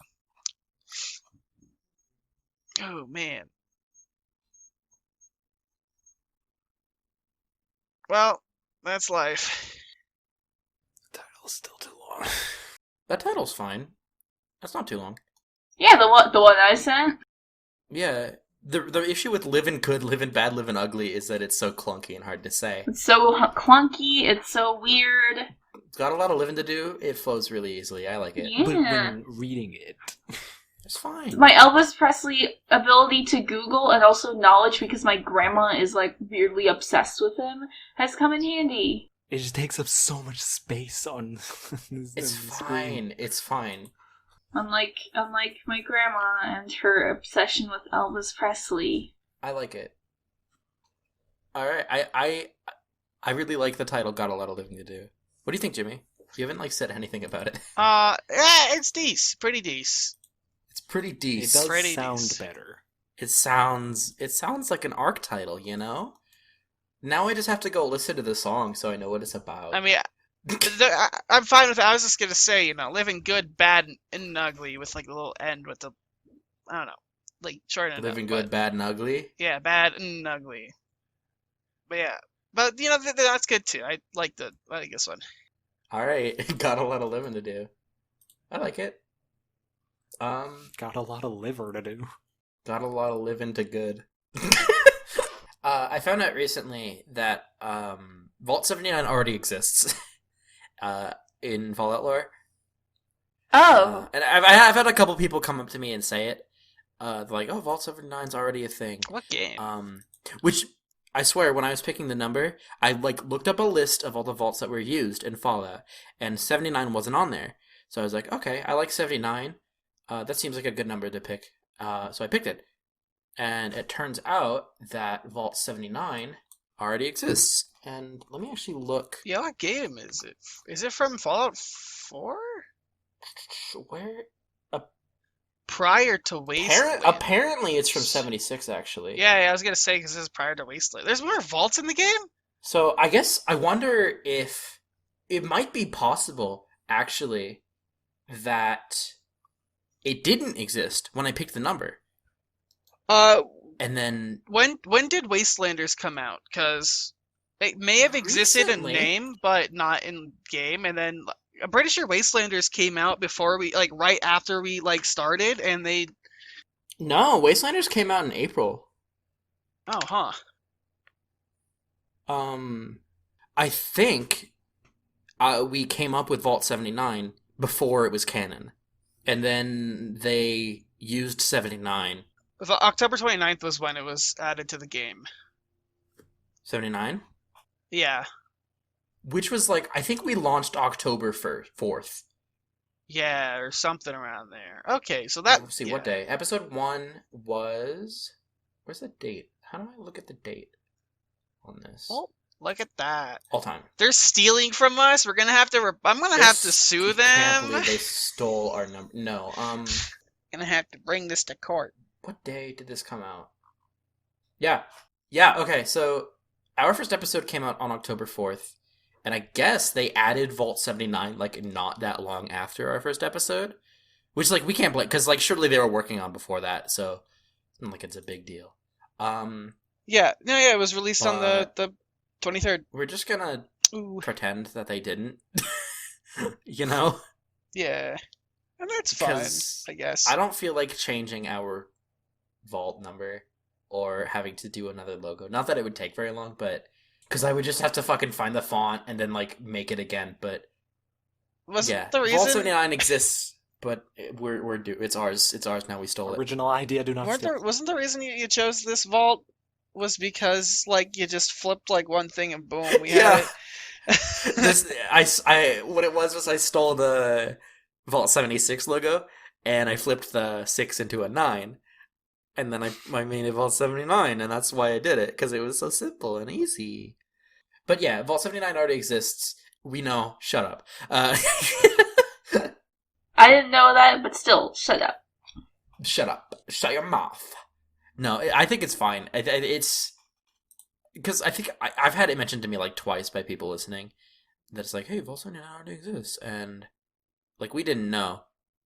Oh man. Well, that's life. The title's still too long. That title's fine. That's not too long. yeah, the one I sent. Yeah. The issue with living good, living bad, living ugly is that it's so clunky and hard to say. It's so clunky. It's so weird. It's got a lot of living to do. It flows really easily. I like it. Yeah. But when reading it, It's fine. My Elvis Presley ability to Google and also knowledge, because my grandma is like weirdly obsessed with him, has come in handy. it just takes up so much space on. It's fine. It's fine. Unlike my grandma and her obsession with Elvis Presley. I like it. All right. I really like the title. Got a lot of living to do. What do you think, Jimmy? You haven't said anything about it. Yeah, it's decent. Pretty decent. It's pretty It decent. does Pretty sound decent. better. It sounds like an ARC title, you know? Now I just have to go listen to the song so I know what it's about. I mean, I'm fine with it. I was just gonna say, living good, bad, and ugly with like a little end with the, I don't know, like shorten it Living up, good, but, bad, and ugly. yeah, bad and ugly. But yeah, but that's good too. I like this one. All right, got a lot of living to do. I like it. Got a lot of liver to do. Got a lot of living to good. I found out recently that Vault 79 already exists in Fallout lore. Oh. And I've had a couple people come up to me and say it. They're like, oh, Vault 79's already a thing. What game? Which, I swear, when I was picking the number, I looked up a list of all the vaults that were used in Fallout, and 79 wasn't on there. So I was like, okay, I like 79. That seems like a good number to pick. So I picked it. And it turns out that Vault 79 already exists. And let me actually look. Yeah, what game is it? Is it from Fallout 4? Where? Prior to Wasteland. Apparently it's from 76, actually. Yeah, I was gonna say because this is prior to Wasteland. There's more vaults in the game? So I guess I wonder if it might be possible, actually, that it didn't exist when I picked the number. And then When did Wastelanders come out? Because it may have existed Recently. in name, but not in game. And then I'm pretty sure Wastelanders came out before we, right after we, started, and they... no, Wastelanders came out in April. Oh, huh. I think we came up with Vault 79 before it was canon. And then they used 79. October 29th was when it was added to the game. 79? Yeah. Which was I think we launched October 4th. Yeah, or something around there. Okay, so that... Let's see, yeah. what day? Episode 1 was... Where's the date? How do I look at the date on this? Oh, look at that. All time. They're stealing from us. We're gonna have to... I'm gonna have to sue them. I can't believe they stole our number. No, Gonna have to bring this to court. what day did this come out? Yeah, okay, so our first episode came out on October 4th, and I guess they added Vault 79, not that long after our first episode, which, we can't blame, because, surely they were working on before that, so, it's a big deal. Yeah, it was released on the 23rd. We're just gonna Ooh. pretend that they didn't, you know? Yeah. And that's fine, 'Cause I guess. I don't feel like changing our vault number or having to do another logo. Not that it would take very long, but because I would just have to fucking find the font and then make it again. But Wasn't the Vault reason 79 exists, but we're due. It's ours. It's ours now. We stole it. Original idea, do not steal. wasn't the reason you chose this vault was because you just flipped one thing and boom, we Yeah. had it. What it was I stole the Vault 76 logo and I flipped the 6 into a 9, and then I made it Vault 79, and that's why I did it, because it was so simple and easy. But yeah, Vault 79 already exists. We know. Shut up. I didn't know that, but still, shut up. Shut up. Shut your mouth. No, I think it's fine. It's because I think I've had it mentioned to me like twice by people listening that it's like, hey, Vault 79 already exists, and like we didn't know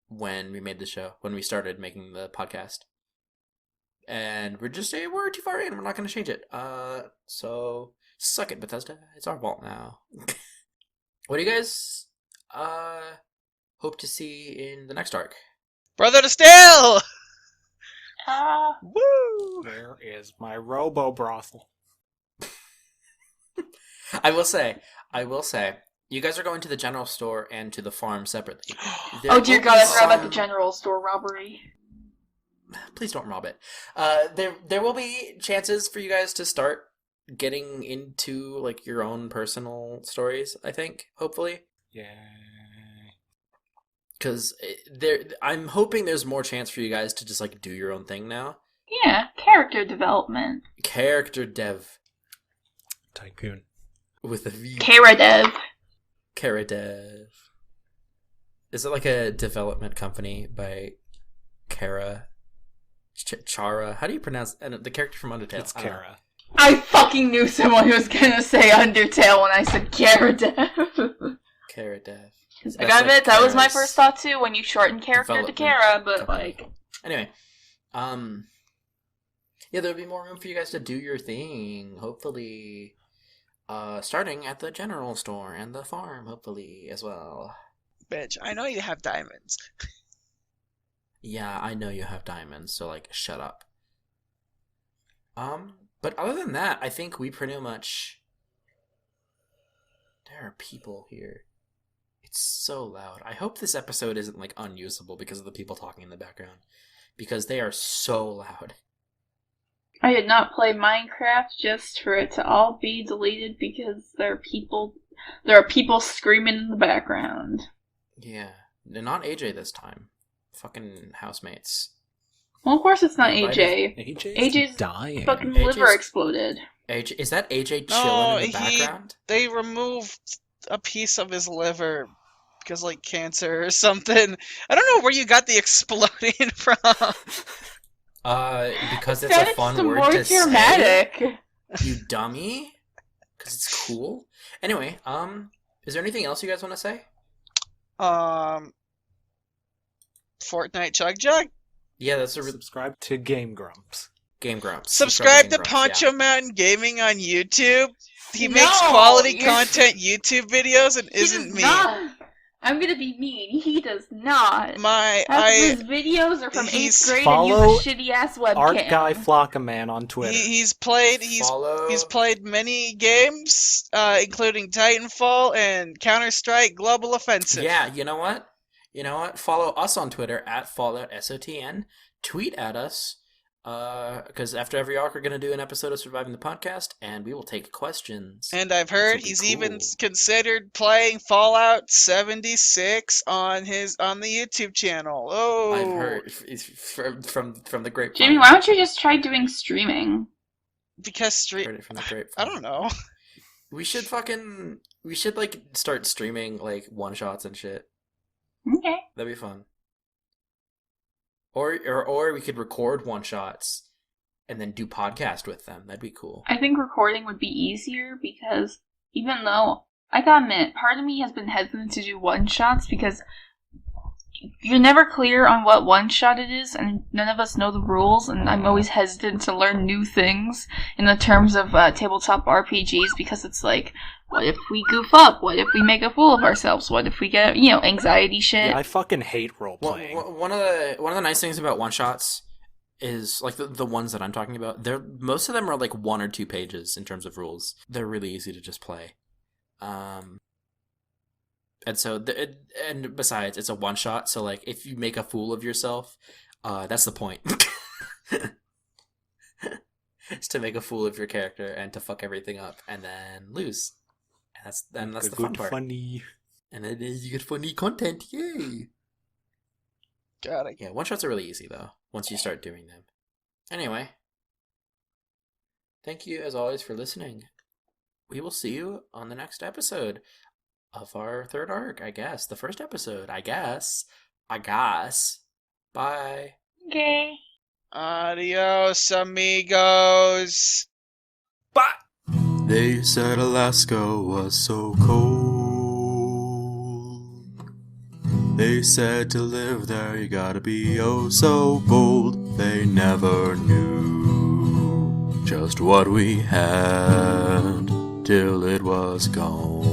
when we made the show, when we started making the podcast, and we're just saying we're too far in. We're not going to change it. So suck it, Bethesda. It's our vault now. What do you guys hope to see in the next arc? Brother to Stale! Woo! Where is my robo brothel? I will say, you guys are going to the general store and to the farm separately. Oh dear God, I forgot about the general store robbery. Please don't rob it. There will be chances for you guys to start getting into like your own personal stories, I think, hopefully. Yeah. Because I'm hoping there's more chance for you guys to just like do your own thing now. Yeah, character development. Character dev. Tycoon. With a V. Kara dev. Kara dev. Is it like a development company by Kara? Chara? How do you pronounce the character from Undertale? It's Kara. I fucking knew someone was gonna say Undertale when I said Kara dev. Kara dev. I gotta admit, that was my first thought too when you shorten character to Kara, but company. like... Anyway, yeah, there'll be more room for you guys to do your thing, hopefully. Starting at the general store and the farm, hopefully, as well. Bitch, I know you have diamonds. Yeah, I know you have diamonds, so, like, shut up. But other than that, I think we pretty much... There are people here. It's so loud. I hope this episode isn't, like, unusable because of the people talking in the background. Because they are so loud. I did not play Minecraft just for it to all be deleted because there are people screaming in the background. Yeah. Not AJ this time. Fucking housemates. Well, of course it's not Everybody- AJ. AJ's dying. Fucking AJ's liver exploded. AJ, is that AJ chilling No, in the background? they removed a piece of his liver because, like, cancer or something. I don't know where you got the exploding from. Because it's a fun word more to dramatic. say. You dummy. Because it's cool. Anyway, is there anything else you guys want to say? Fortnite Chug Jug. Yeah, that's a Subscribe to Game Grumps. Game Grumps. Subscribe to Game Grumps, Poncho yeah. Mountain Gaming on YouTube. He No, makes quality you're- content YouTube videos and He isn't does me. not. I'm gonna be mean. He does not. His videos are from 8th grade and Follow use a shitty ass webcam. Art Guy Flockaman on Twitter. He's Follow... played many games, including Titanfall and Counter-Strike Global Offensive. Yeah, you know what? Follow us on Twitter at FalloutSOTN. Tweet at us. Because after every arc, we're going to do an episode of Surviving the Podcast, and we will take questions. And I've heard This will be he's even cool. considered playing Fallout 76 on the YouTube channel. Oh, I've heard from the grapevine. Jamie, why don't you just try doing streaming? because Heard it from the grapevine. I don't know. We should like start streaming like one shots and shit. Okay. That'd be fun. Or we could record one shots and then do podcast with them. That'd be cool. I think recording would be easier because even though, I gotta admit, part of me has been hesitant to do one-shots because you're never clear on what one-shot it is, and none of us know the rules, and I'm always hesitant to learn new things in the terms of tabletop RPGs because it's like, what if we goof up? What if we make a fool of ourselves? What if we get, anxiety shit? Yeah, I fucking hate role-playing. One of the nice things about one shots is like the ones that I'm talking about. Most of them are like 1 or 2 pages in terms of rules. They're really easy to just play. And so, and besides, it's a one shot. So like, if you make a fool of yourself, that's the point. It's to make a fool of your character and to fuck everything up and then lose. that's the Good fun part. funny. And then you get funny content. Yay! Got it. Yeah, one shots are really easy though once you start doing them. Anyway, thank you as always for listening. We will see you on the next episode of our third arc, I guess. The first episode, I guess. Bye. Okay. Adios, amigos. Bye! They said Alaska was so cold. They said to live there you gotta be oh so bold. They never knew just what we had till it was gone.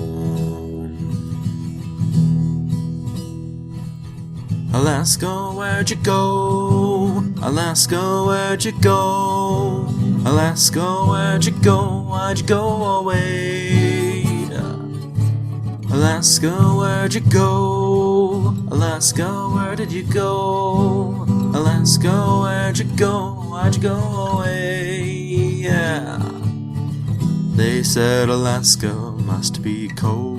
Alaska, where'd you go? Alaska, where'd you go? Alaska, where'd you go? Why'd you go away? Alaska, where'd you go? Alaska, where did you go? Alaska, where'd you go? Why'd you go away? Yeah. They said Alaska must be cold.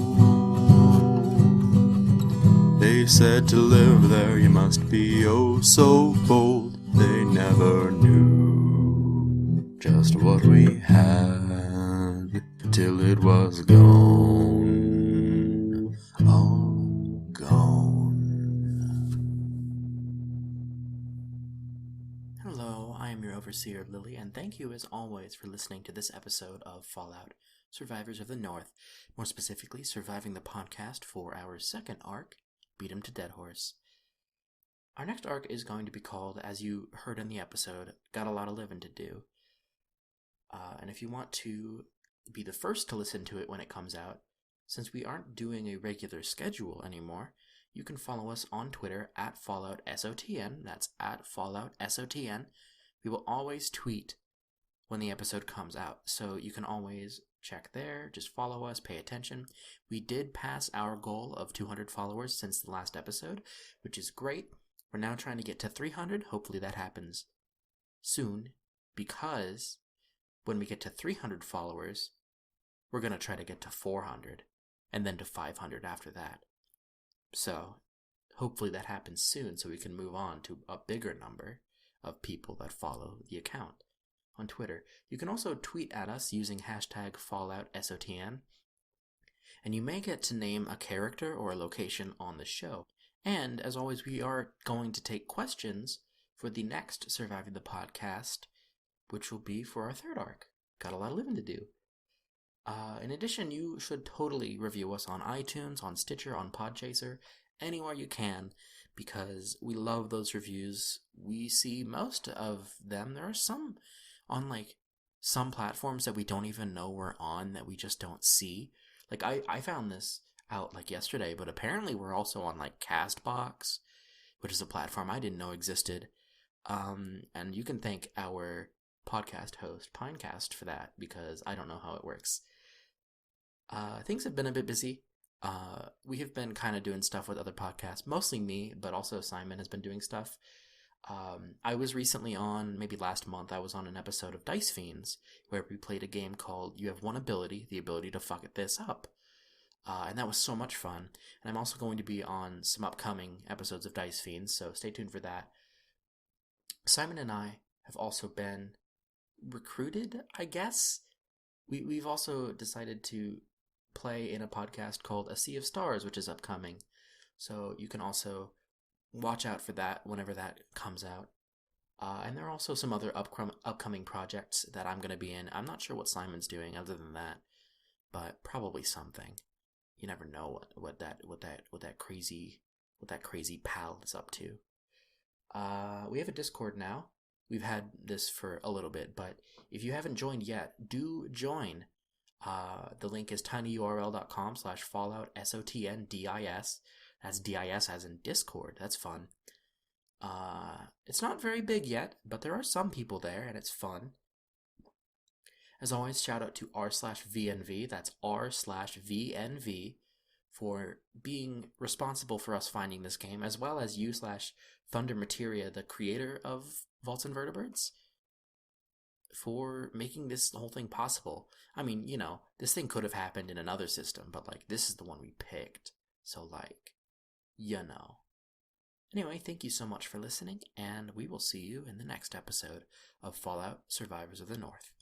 They said to live there you must be oh so bold. They never knew just what we had till it was gone. All gone. Hello, I am your overseer, Lillie, and thank you as always for listening to this episode of Fallout Survivors of the North, more specifically surviving the podcast for our second arc, Beat 'em to Deadhorse. Our next arc is going to be called, as you heard in the episode, Got a Lot of Living to Do. And if you want to be the first to listen to it when it comes out, since we aren't doing a regular schedule anymore, you can follow us on Twitter at FalloutSOTN. That's at FalloutSOTN. We will always tweet when the episode comes out, so you can always check there, just follow us, pay attention. We did pass our goal of 200 followers since the last episode, which is great. We're now trying to get to 300. Hopefully that happens soon, because when we get to 300 followers, we're going to try to get to 400, and then to 500 after that. So, hopefully that happens soon so we can move on to a bigger number of people that follow the account on Twitter. You can also tweet at us using hashtag FalloutSOTN, and you may get to name a character or a location on the show. And, as always, we are going to take questions for the next Surviving the Podcast, which will be for our third arc. Got a lot of living to do. In addition, you should totally review us on iTunes, on Stitcher, on Podchaser, anywhere you can, because we love those reviews. We see most of them. There are some on, like, some platforms that we don't even know we're on, that we just don't see. Like, I found this out, like, yesterday, but apparently we're also on, like, CastBox, which is a platform I didn't know existed. And you can thank our podcast host, Pinecast, for that, because I don't know how it works. Things have been a bit busy. We have been kind of doing stuff with other podcasts, mostly me, but also Simon has been doing stuff. I was recently on, maybe last month, I was on an episode of Dice Fiends, where we played a game called You Have One Ability, the ability to fuck this up. And that was so much fun. And I'm also going to be on some upcoming episodes of Dice Fiends, so stay tuned for that. Simon and I have also been recruited, I guess. We've also decided to play in a podcast called A Sea of Stars, which is upcoming. So you can also watch out for that whenever that comes out. And there are also some other upcoming projects that I'm going to be in. I'm not sure what Simon's doing other than that, but probably something. You never know what that crazy pal is up to. We have a Discord now. We've had this for a little bit, but if you haven't joined yet, do join. The link is tinyurl.com/FalloutSOTNDIS. That's DIS as in Discord. That's fun. It's not very big yet, but there are some people there, and it's fun. As always, shout out to r/VNV. That's r/VNV for being responsible for us finding this game, as well as you/Thunder Materia, the creator of Vaults Vertiberds. for making this whole thing possible. I mean, this thing could have happened in another system, but like this is the one we picked. So like, Anyway, thank you so much for listening, and we will see you in the next episode of Fallout Survivors of the North.